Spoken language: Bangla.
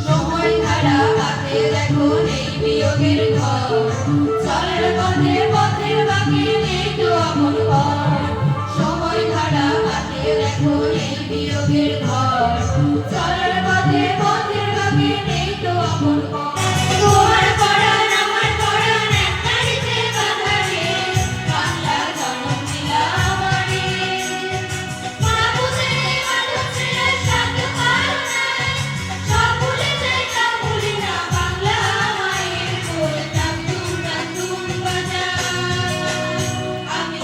সময় ধারা হাতে দেখো নেই বিয়োগের ঘর, চলার পথে পথের বাকি নেই তো আপন ঘর। সময় ধারা হাতে দেখো নেই বিয়োগের ঘর, চলার পথে পথের বাকি নেই তো আপন ঘর। তোমার পরাণ আমার পরাণ একটারিতে বাঁধা রে, বাংলা জনম দিলা আমারে। মা বুঝে বাঁধন ছেড়ে সাথে পারো নাই, সব ভুলে যাই তা ভুলি না, বাংলা মায়ের কোল টান টুন বাজায়। আমি